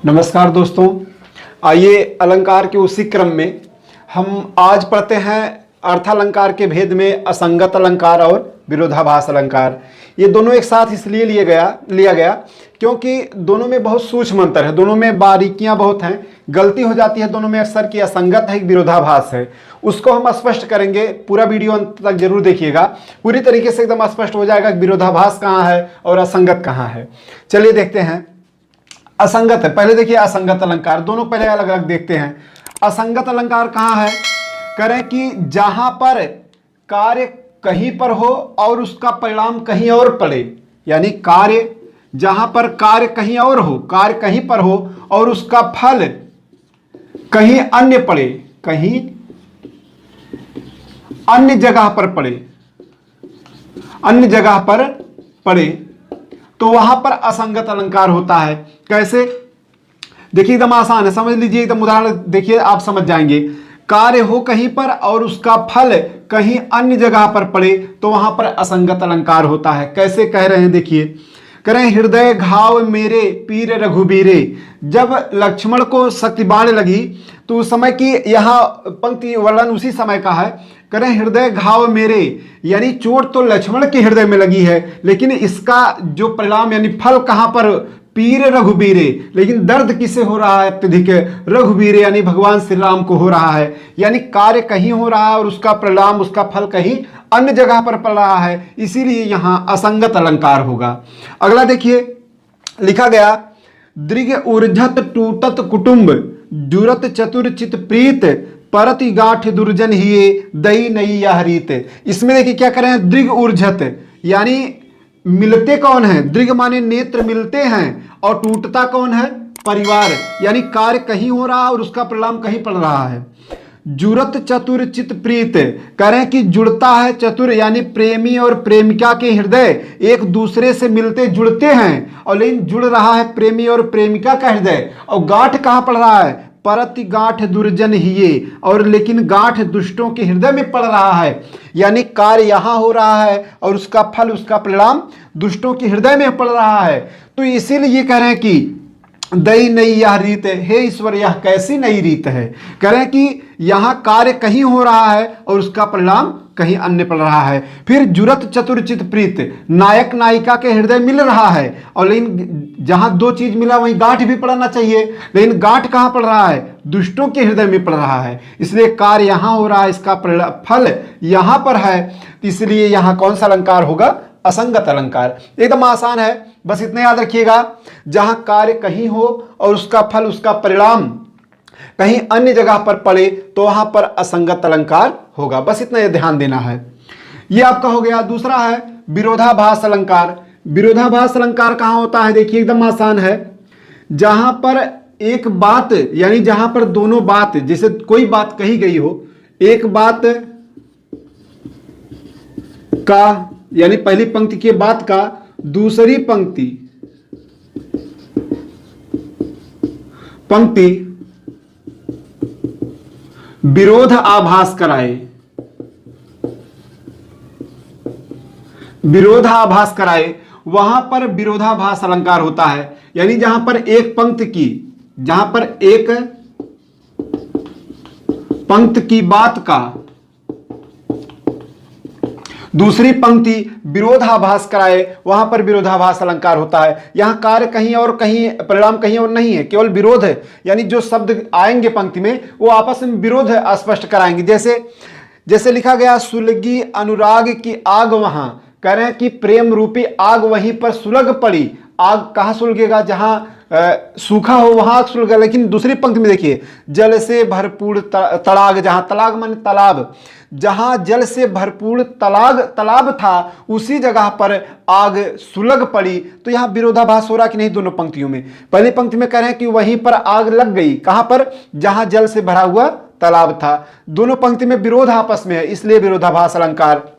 नमस्कार दोस्तों, आइए अलंकार के उसी क्रम में हम आज पढ़ते हैं अर्थालंकार के भेद में असंगत अलंकार और विरोधाभास अलंकार। ये दोनों एक साथ इसलिए लिया गया क्योंकि दोनों में बहुत सूक्ष्म अंतर है, दोनों में बारीकियां बहुत हैं, गलती हो जाती है दोनों में अक्सर कि असंगत है, एक विरोधाभास है। उसको हम स्पष्ट करेंगे, पूरा वीडियो अंत तक जरूर देखिएगा, पूरी तरीके से एकदम स्पष्ट हो जाएगा कि विरोधाभास कहाँ है और असंगत कहाँ है। चलिए देखते हैं। असंगत है, पहले देखिए असंगत अलंकार, दोनों पहले अलग अलग देखते हैं। असंगत अलंकार कहाँ है? करें कि जहां पर कार्य कहीं पर हो और उसका परिणाम कहीं और पड़े, यानी कार्य जहां पर कार्य कहीं और हो, कार्य कहीं पर हो और उसका फल कहीं अन्य पड़े, कहीं अन्य जगह पर पड़े, अन्य जगह पर पड़े, तो वहां पर असंगत अलंकार होता है। कैसे? देखिए एकदम आसान है, समझ लीजिए, एकदम उदाहरण देखिए आप समझ जाएंगे। कार्य हो कहीं पर और उसका फल कहीं अन्य जगह पर पड़े तो वहां पर असंगत अलंकार होता है। कैसे कह रहे हैं देखिए, कह रहे हैं हृदय घाव मेरे पीर रघुबीरे। जब लक्ष्मण को शक्ति बाण लगी तो उस समय की यहां पंक्ति वर्णन उसी समय का है। कह रहे हैं हृदय घाव मेरे, यानी चोट तो लक्ष्मण के हृदय में लगी है, लेकिन इसका जो परिणाम यानी फल कहां पर? पीर रघुबीरे। लेकिन दर्द किसे हो रहा है अत्यधिक? रघुबीरे यानी भगवान श्री राम को हो रहा है। यानी कार्य कहीं हो रहा है और उसका परिणाम, उसका फल कहीं अन्य जगह पर पड़ रहा है, इसीलिए यहां असंगत अलंकार होगा। अगला देखिए, लिखा गया दृग ऊर्जत टूटत कुटुंब जुरत चतुर चित प्रीत परति गाठ दुर्जन हिये दई नई यह रीत। इसमें देखिए क्या करें, दृग ऊर्जत यानी मिलते कौन है? दृग माने नेत्र मिलते हैं, और टूटता कौन है? परिवार, यानी कार्य कहीं हो रहा है और उसका परिणाम कहीं पड़ रहा है। जुरत चतुर चित प्रीत, कह रहे हैं कि जुड़ता है चतुर यानी प्रेमी और प्रेमिका के हृदय एक दूसरे से मिलते जुड़ते हैं, और लेकिन जुड़ रहा है प्रेमी और प्रेमिका का हृदय, और गांठ कहाँ पड़ रहा है? परति गांठ दुर्जन हिये, और लेकिन गांठ दुष्टों के हृदय में पड़ रहा है। यानी कार्य यहां हो रहा है और उसका फल, उसका परिणाम दुष्टों के हृदय में पड़ रहा है। तो इसीलिए ये कह रहे हैं कि दई नई यह रीत है, हे ईश्वर यह कैसी नई रीत है। कह रहे हैं कि यहां कार्य कहीं हो रहा है और उसका परिणाम कहीं अन्य पड़ रहा है। फिर जुरत चतुरचित प्रीत, नायक नायिका के हृदय मिल रहा है, और लेकिन जहां दो चीज मिला वहीं गांठ भी पड़ना चाहिए, लेकिन गांठ कहां पड़ रहा है? दुष्टों के हृदय में पड़ रहा है। इसलिए कार्य यहां हो रहा है, इसका फल यहां पर है, इसलिए यहां कौन सा अलंकार होगा? असंगत अलंकार। एकदम आसान है, बस इतना याद रखिएगा, जहां कार्य कहीं हो और उसका फल, उसका परिणाम कहीं अन्य जगह पर पड़े तो वहां पर असंगत अलंकार होगा। बस इतना ध्यान देना है। यह आपका हो गया। दूसरा है विरोधाभास अलंकार। विरोधाभास अलंकार कहां होता है? देखिए एकदम आसान है, जहां पर एक बात यानी जहां पर दोनों बात, जैसे कोई बात कही गई हो, एक बात का यानी पहली पंक्ति के बात का दूसरी पंक्ति विरोध आभास कराए, विरोध आभास कराए, वहां पर विरोधाभास अलंकार होता है। यानी जहां पर एक पंक्ति की बात का दूसरी पंक्ति विरोधाभास कराए, वहां पर विरोधाभास अलंकार होता है। यहां कार्य कहीं और, कहीं परिणाम कहीं और नहीं है, केवल विरोध है। यानी जो शब्द आएंगे पंक्ति में वो आपस में विरोध स्पष्ट कराएंगे। जैसे लिखा गया सुलगी अनुराग की आग वहां, कह रहे हैं कि प्रेम रूपी आग वहीं पर सुलग पड़ी। आग कहां सुलगेगा? जहां सूखा हो वहां आग सुलगेगा। लेकिन दूसरी पंक्ति में देखिए, जल से भरपूर तड़ाग, जहां तड़ाग माने तालाब, जहां जल से भरपूर तालाब था उसी जगह पर आग सुलग पड़ी। तो यहां विरोधाभास हो रहा कि नहीं? दोनों पंक्तियों में, पहली पंक्ति में कह रहे हैं कि वहीं पर आग लग गई, कहां पर? जहां जल से भरा हुआ तालाब था। दोनों पंक्ति में विरोध आपस में है, इसलिए विरोधाभास अलंकार।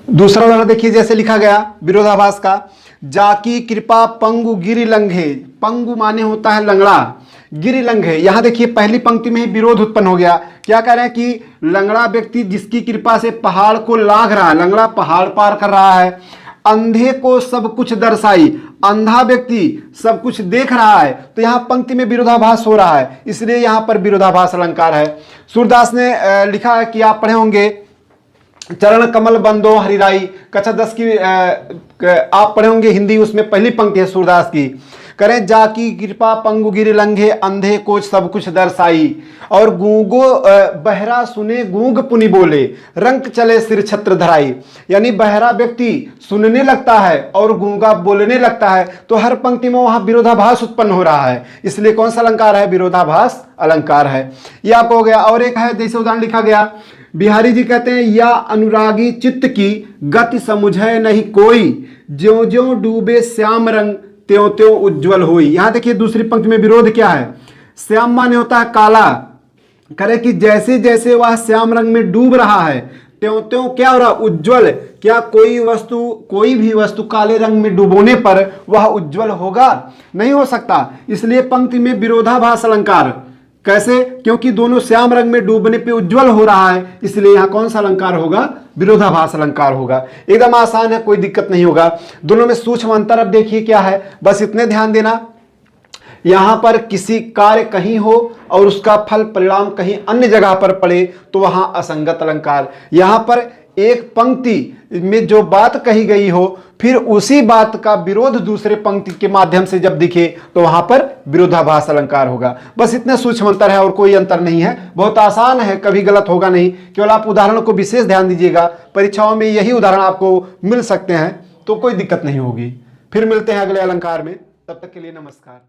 दूसरा उदाहरण देखिए, जैसे लिखा गया विरोधाभास का, जाकी कृपा पंगु गिरि लंघे। पंगु माने होता है लंगड़ा, गिरि लंघे। यहां देखिए पहली पंक्ति में ही विरोध उत्पन्न हो गया। क्या कह रहे हैं कि लंगड़ा व्यक्ति जिसकी कृपा से पहाड़ को लांघ रहा है, लंगड़ा पहाड़ पार कर रहा है, अंधे को सब कुछ दर्शाई, अंधा व्यक्ति सब कुछ देख रहा है, तो यहां पंक्ति में विरोधाभास हो रहा है, इसलिए यहां पर विरोधाभास अलंकार है। सूरदास ने लिखा है कि आप पढ़े होंगे, चरण कमल बंदो हरिराई, कक्षा 10 की आप पढ़े होंगे हिंदी, उसमें पहली पंक्ति है सूरदास की, करें जाकी कृपा पंगु गिर लंघे, अंधे को सब कुछ दर्शाई, और गूंगो बहरा सुने गूंग पुनि बोले, रंक चले सिर छत्र धराई। यानी बहरा व्यक्ति सुनने लगता है और गूंगा बोलने लगता है, तो हर पंक्ति में वहां विरोधाभास उत्पन्न हो रहा है, इसलिए कौन सा अलंकार है? विरोधाभास अलंकार है। यह आपको हो गया। और एक है, जैसे उदाहरण लिखा गया, बिहारी जी कहते हैं, या अनुरागी चित्त की गति समुझे नहीं कोई, ज्यों ज्यों डूबे श्याम रंग त्यों त्यों उज्जवल होई। यहां देखिए दूसरी पंक्ति में विरोध क्या है? श्याम माने होता है काला, करे कि जैसे जैसे वह श्याम रंग में डूब रहा है त्यों त्यों क्या हो रहा? उज्जवल। क्या कोई भी वस्तु काले रंग में डुबोने पर वह उज्जवल होगा? नहीं हो सकता। इसलिए पंक्ति में विरोधाभास अलंकार। कैसे? क्योंकि दोनों श्याम रंग में डूबने पे उज्जवल हो रहा है, इसलिए यहां कौन सा अलंकार होगा? विरोधाभास अलंकार होगा। एकदम आसान है, कोई दिक्कत नहीं होगा। दोनों में सूक्ष्म अंतर अब देखिए क्या है, बस इतने ध्यान देना। यहां पर किसी कार्य कहीं हो और उसका फल परिणाम कहीं अन्य जगह पर पड़े तो वहां असंगत अलंकार। यहां पर एक पंक्ति में जो बात कही गई हो, फिर उसी बात का विरोध दूसरे पंक्ति के माध्यम से जब दिखे तो वहां पर विरोधाभास अलंकार होगा। बस इतने सूक्ष्म अंतर है और कोई अंतर नहीं है, बहुत आसान है, कभी गलत होगा नहीं। केवल आप उदाहरणों को विशेष ध्यान दीजिएगा, परीक्षाओं में यही उदाहरण आपको मिल सकते हैं, तो कोई दिक्कत नहीं होगी। फिर मिलते हैं अगले अलंकार में, तब तक के लिए नमस्कार।